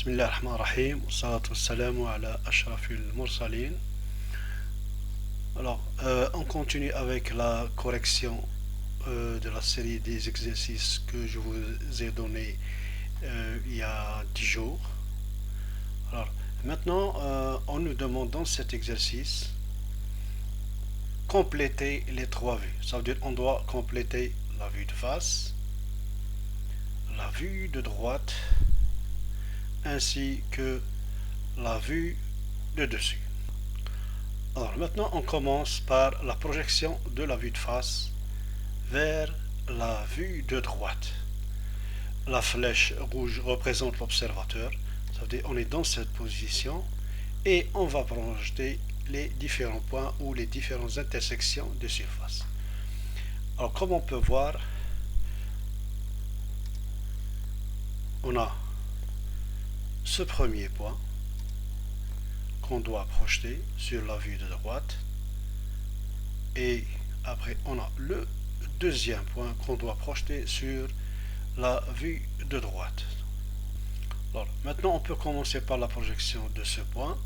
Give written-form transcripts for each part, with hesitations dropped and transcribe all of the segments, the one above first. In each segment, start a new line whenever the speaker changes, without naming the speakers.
Bismillah ar-Rahman ar-Rahim, salatu wassalamu ala ashrafil mursalin. Alors, on continue avec la correction de la série des exercices que je vous ai donné il y a 10 jours. Alors, maintenant, on nous demande dans cet exercice compléter les trois vues. Ça veut dire qu'on doit compléter la vue de face, la vue de droite, ainsi que la vue de dessus. Alors maintenant on commence par la projection de la vue de face vers la vue de droite. La flèche rouge représente l'observateur, ça veut dire on est dans cette position et on va projeter les différents points ou les différentes intersections de surface. Alors comme on peut voir, on a ce premier point qu'on doit projeter sur la vue de droite et après on a le deuxième point qu'on doit projeter sur la vue de droite. Alors, maintenant on peut commencer par la projection de ce point.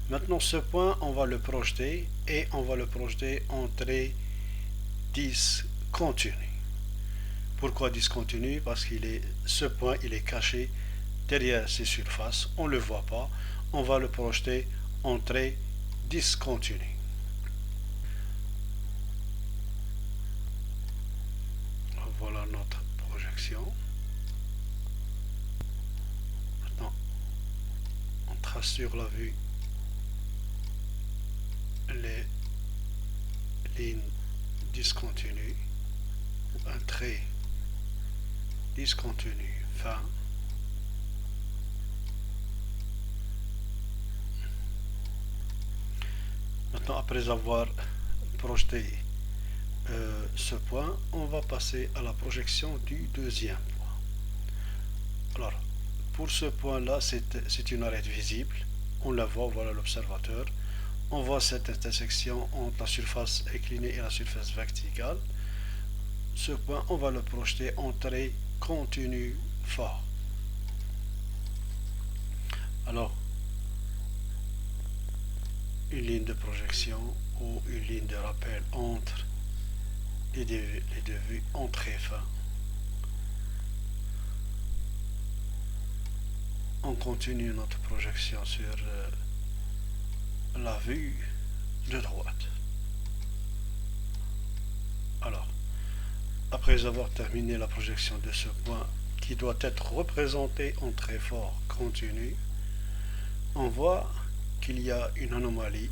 Maintenant ce point on va le projeter et on va le projeter en trait discontinu. Pourquoi discontinu? Parce qu'il est ce point il est caché derrière ces surfaces, on ne le voit pas, on va le projeter en trait discontinu. Voilà notre projection. Maintenant, on trace sur la vue les lignes discontinues, ou un trait discontinu fin. Maintenant, après avoir projeté ce point, on va passer à la projection du deuxième point. Alors, pour ce point-là, c'est une arête visible. On la voit, voilà l'observateur. On voit cette intersection entre la surface inclinée et la surface verticale. Ce point, on va le projeter en trait continu fort. Alors, une ligne de projection ou une ligne de rappel entre les deux vues en trait fin. On continue notre projection sur la vue de droite. Alors, après avoir terminé la projection de ce point qui doit être représenté en trait fort continu, on voit qu'il y a une anomalie.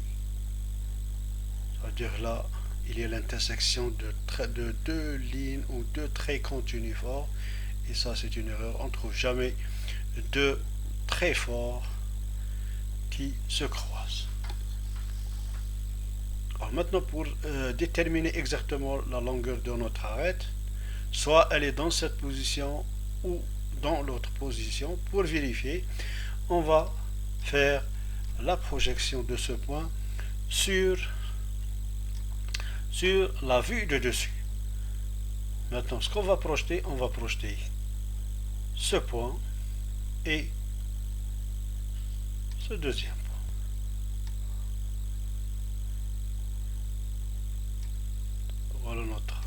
C'est-à-dire là, il y a l'intersection de deux lignes ou deux traits continus forts. Et ça, c'est une erreur. On ne trouve jamais deux traits forts qui se croisent. Alors maintenant, pour déterminer exactement la longueur de notre arête, soit elle est dans cette position ou dans l'autre position, pour vérifier, on va faire la projection de ce point sur la vue de dessus. Maintenant, ce qu'on va projeter, on va projeter ce point et ce deuxième point. Voilà notre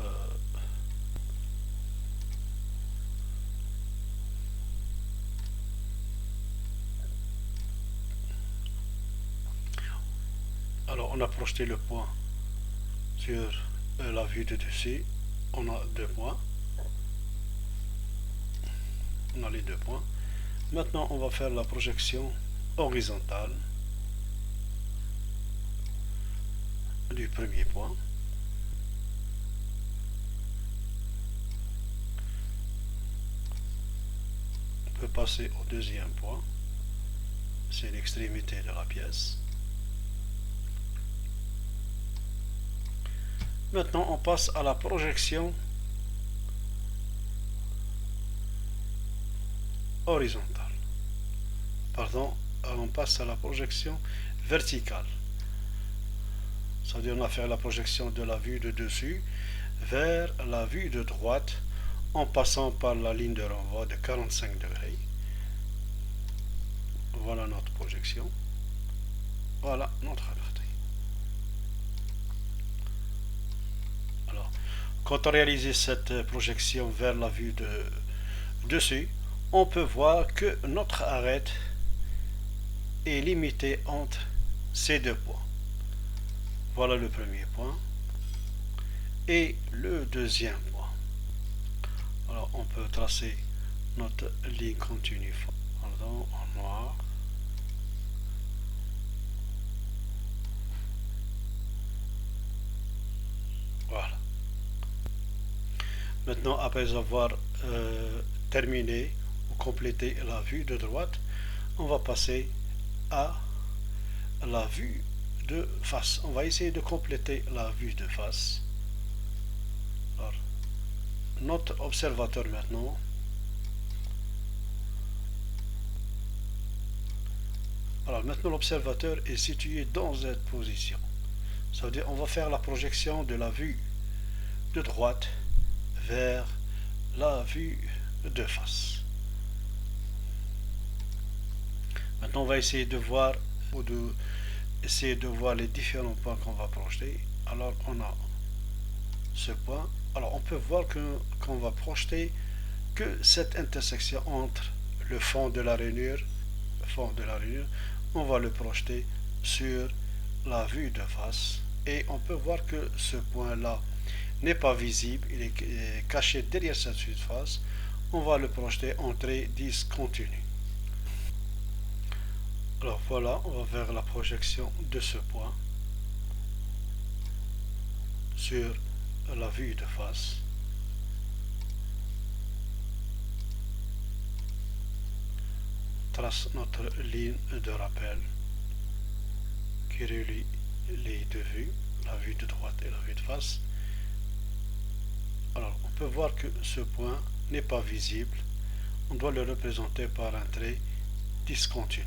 alors on a projeté le point sur la vue de dessus. On a deux points. On a les deux points. Maintenant, on va faire la projection horizontale du premier point. On peut passer au deuxième point. C'est l'extrémité de la pièce. Maintenant, on passe à la projection horizontale. Pardon, on passe à la projection verticale. Ça veut dire qu'on va faire la projection de la vue de dessus vers la vue de droite en passant par la ligne de renvoi de 45 degrés. Voilà notre projection. Voilà notre partie. Alors, quand on réalise cette projection vers la vue de dessus, on peut voir que notre arête est limitée entre ces deux points. Voilà le premier point et le deuxième point. Alors on peut tracer notre ligne continue en noir. Voilà. Maintenant, après avoir terminé ou complété la vue de droite, on va passer à la vue de face. On va essayer de compléter la vue de face. Alors, notre observateur maintenant. Alors maintenant l'observateur est situé dans cette position. Ça veut dire on va faire la projection de la vue de droite vers la vue de face. Maintenant on va essayer de voir les différents points qu'on va projeter. Alors on a ce point. Alors on peut voir qu'on va projeter que cette intersection entre le fond de la rainure, on va le projeter sur la vue de face et on peut voir que ce point là n'est pas visible, il est caché derrière cette surface. On va le projeter en trait discontinu. Alors voilà, on va faire la projection de ce point sur la vue de face. Trace notre ligne de rappel qui relie les deux vues, la vue de droite et la vue de face. Alors on peut voir que ce point n'est pas visible, on doit le représenter par un trait discontinu.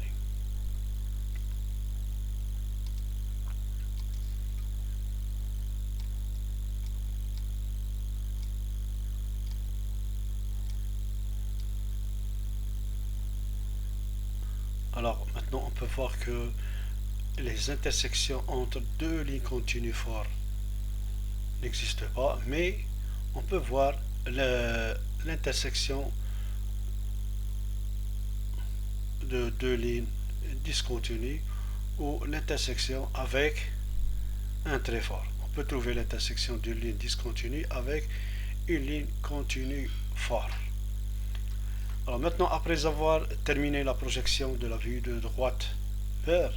Alors maintenant on peut voir que les intersections entre deux lignes continues fortes n'existent pas, mais on peut voir l'intersection de deux lignes discontinues ou l'intersection avec un trait fort. On peut trouver l'intersection d'une ligne discontinue avec une ligne continue forte. Alors maintenant, après avoir terminé la projection de la vue de droite vers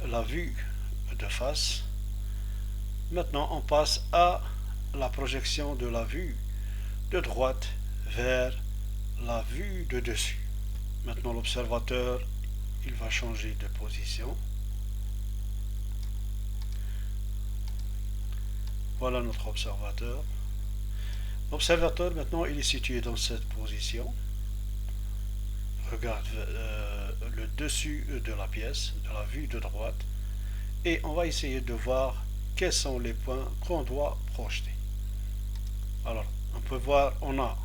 la vue de face, maintenant on passe à la projection de la vue de droite vers la vue de dessus. Maintenant l'observateur, il va changer de position. Voilà notre observateur. L'observateur maintenant il est situé dans cette position. Regarde le dessus de la pièce, de la vue de droite, et on va essayer de voir quels sont les points qu'on doit projeter. Alors, on peut voir, on a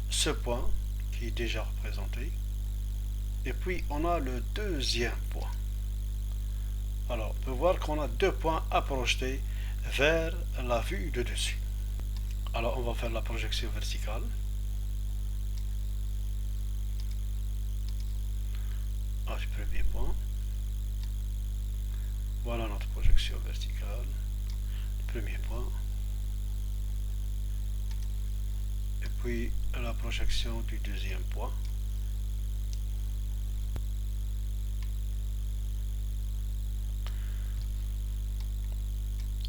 ce point qui est déjà représenté, et puis on a le deuxième point. Alors, on peut voir qu'on a deux points à projeter vers la vue de dessus. Alors, on va faire la projection verticale. Ah, du premier point. Voilà notre projection verticale. Le premier point. Et puis la projection du deuxième point.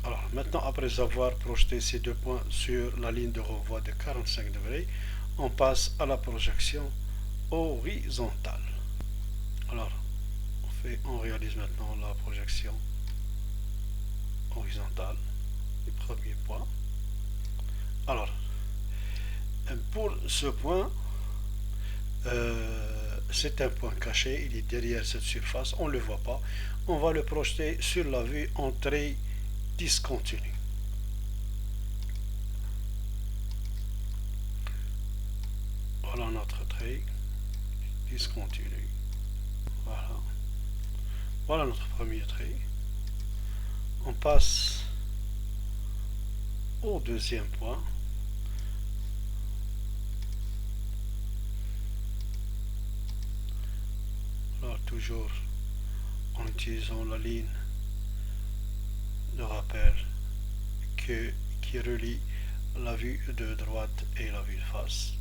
Alors maintenant, après avoir projeté ces deux points sur la ligne de renvoi de 45 degrés, on passe à la projection horizontale. Alors, on réalise maintenant la projection horizontale du premier point. Alors, pour ce point, c'est un point caché, il est derrière cette surface, on ne le voit pas. On va le projeter sur la vue en trait discontinu. Voilà notre trait discontinu. Voilà. Voilà notre premier trait. On passe au deuxième point. Alors toujours en utilisant la ligne de rappel qui relie la vue de droite et la vue de face.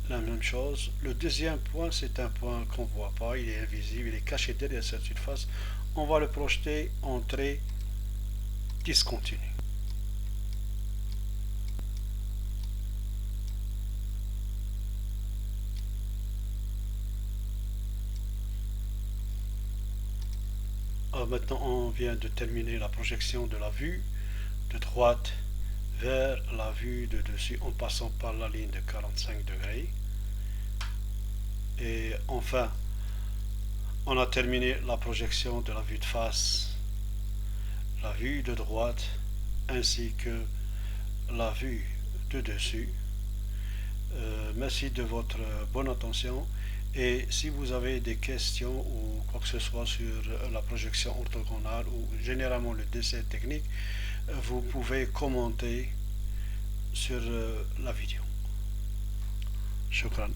La même chose, le deuxième point, c'est un point qu'on ne voit pas, il est invisible, il est caché derrière cette surface. On va le projeter en trait discontinu. Alors maintenant, on vient de terminer la projection de la vue de droite vers la vue de dessus en passant par la ligne de 45 degrés. Et enfin, on a terminé la projection de la vue de face, la vue de droite ainsi que la vue de dessus. Merci de votre bonne attention et si vous avez des questions ou quoi que ce soit sur la projection orthogonale ou généralement le dessin technique, vous pouvez commenter sur la vidéo. Shukran.